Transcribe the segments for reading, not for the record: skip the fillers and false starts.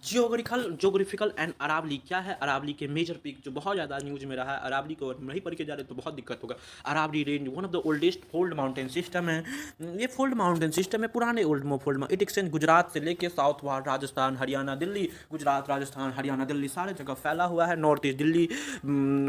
Geographical and Aravalli क्या है? अरावली के मेजर पीक जो बहुत ज़्यादा न्यूज़ में रहा है, अरावली को अगर नहीं पढ़ के जा रहे तो बहुत दिक्कत होगा। Aravalli range one of the oldest fold mountain system है। ये फोल्ड माउंटेन सिस्टम है, पुराने old fold. It extend Gujarat से लेके साउथ वार्ड राजस्थान हरियाणा दिल्ली, गुजरात राजस्थान हरियाणा दिल्ली सारे जगह फैला हुआ है। नॉर्थ ईस्ट दिल्ली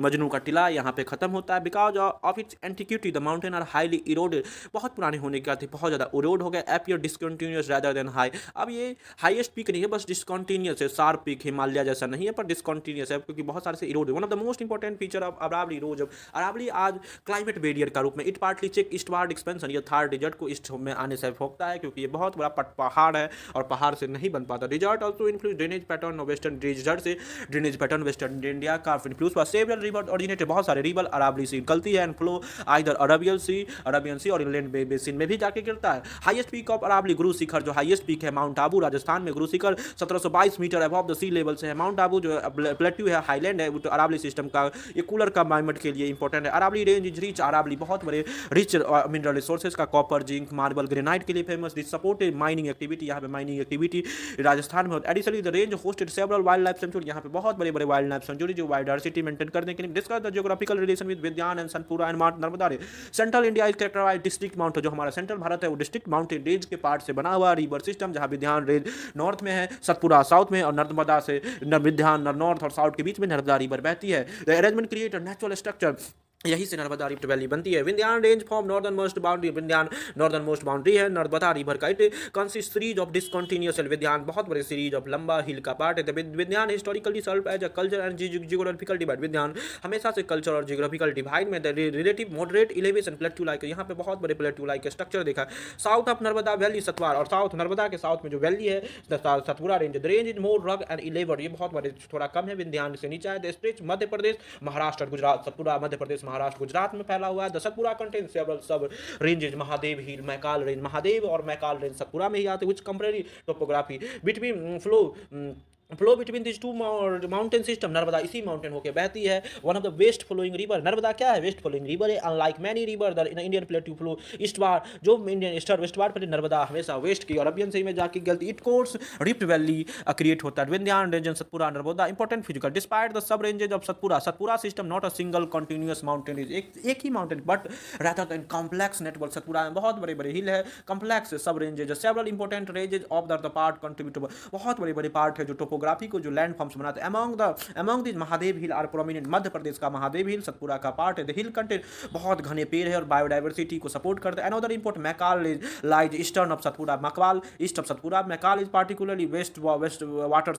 मजनू का टिला यहाँ पे खत्म होता है। Because of its antiquity the mountain are highly eroded, बहुत पुराने होने के बाद बहुत ज़्यादा इरोड हो गया। Appear discontinuous rather than high. अब ये हाईएस्ट पीक नहीं है, बस डिसकंटिन्यूस है। शार्प पीक हिमालय जैसा नहीं है पर डिसकंटिन्यूस है क्योंकि बहुत सारे से इरोड है। One of the most important feature of Aravalli रोज अरावली आज क्लाइमेट बेरियर का रूप में it partly check eastward expansion, ये थार डिजर्ट को ईस्ट में आने से रोकता है क्योंकि ये बहुत बड़ा पहाड़ है और पहाड़ से नहीं बन पाता। Desert also influence drainage pattern of western desert से ड्रेनेज पैटर्न वेस्टर्न इंडिया का इन्फ्लुएंस हुआ। सेवरल रिवर ओरिजिनेटेड, बहुत सारे रिवर अरावली से निकलती है and flow either Arabian sea और इंलैंड बेसिन में भी जाके गिरता है। Highest peak of Aravalli Guru Shikhar जो हाईएस्ट पीक है माउंट आबू राजस्थान में। Guru Shikhar 1722 metre above the sea level से है। माउंट आबू जो प्लेट्यू है हाईलैंड है, तो अरावली सिस्टम का ये कूलर का क्लाइमेट के लिए इंपॉर्टेंट है। Aravalli range is rich, Aravalli बहुत बड़े रिच मिनरल रिसोर्सेज का कॉपर जिंक मार्बल ग्रेनाइट के लिए famous. This supported mining activity, यहाँ पे माइनिंग एक्टिविटी राजस्थान में। Additionally the range hosted several wildlife sanctuary, यहाँ पे बहुत बड़े बड़े वाइल्ड लाइफ सेंचुरी जो बायोडाइवर्सिटी मेंटेन करने के लिए। Discuss the geographical relation with Vindhyan and Satpura and Narmada रे। Central India is characterized district mountain, जो हमारा सेंट्रल भारत है वो डिस्ट्रिक्ट माउंटेन रेंज के पार्ट से बना हुआ रिवर सिस्टम, जहाँ विद्यान रेंज नॉर्थ में है, सतपुरा साउथ में और नर्मदा से विद्यान नॉर्थ और साउथ के बीच में नर्मदा रिवर बहती है। The arrangement create a natural structure, यही से नर्मदा रिफ्ट वैली बनती है। Vindhyan range form northernmost boundary, Vindhyan northernmost boundary है नर्मदा रिवर का। It consist series of discontinuous hill, Vindhyan बहुत बड़े सीरीज ऑफ लंबा हिल का पार्ट है। Vindhyan historically serve as a culture and geographical divide, Vindhyan हमेशा से कल्चर और जियोग्राफिकल डिवाइड में relative moderate elevation plateau like, यहाँ पे बहुत बड़े प्लेट्यू लाइक स्ट्रक्चर देखा। साउथ ऑफ नर्मदा वैली सतवार, और साउथ नर्मदा के साउथ में जो वैली है Satpura range, the range is more रग एंड इलेवर्ड, ये बहुत बड़े थोड़ा कम है, विंध्यान से नीचा है। द स्ट्रेच मध्य प्रदेश महाराष्ट्र गुजरात, सतपुरा मध्य प्रदेश महाराष्ट्र गुजरात में फैला हुआ है। The Satpura contains several sub ranges, Mahadev hill Maikal range, Mahadev और मैकाल रेंज सतपुरा में ही आते, which comparative topography between flow between this two mountain system, Narmada इसी माउंटेन होकर बहती है। One of the west flowing river, Narmada क्या है? वेस्ट फ्लोइंग रिवर है। Unlike many river the Indian plateau flow ईस्टवार्ड, जो इंडियन ईस्टर्न वेस्टवार्ड पर नर्मदा हमेशा वेस्ट की और अरबियन सी में जाके गलती। It course rift valley create होता है। Vindhyan region Satpura Narmada important physical despite the sub ranges of Satpura, Satpura system not a single continuous mountain, एक ही mountain but rather than complex network. Satpura में बहुत बड़े बड़े हिल है, complex sub ranges, several important ranges of the part contribute, बहुत बड़े बड़े पार्ट है जो टोपोग्राफी को जो लैंड फॉर्म्स बनाते हैं। Among this Mahadev hill are prominent, Madhya Pradesh का महादेव हिल सतपुरा का पार्ट है। द हिल कंटेंट बहुत घने पेड़ है और बायोडाइवर्सिटी को सपोर्ट करते हैं। Another import Maikal lies eastern of Satpura, Maikal east of Satpura. Maikal is particularly west water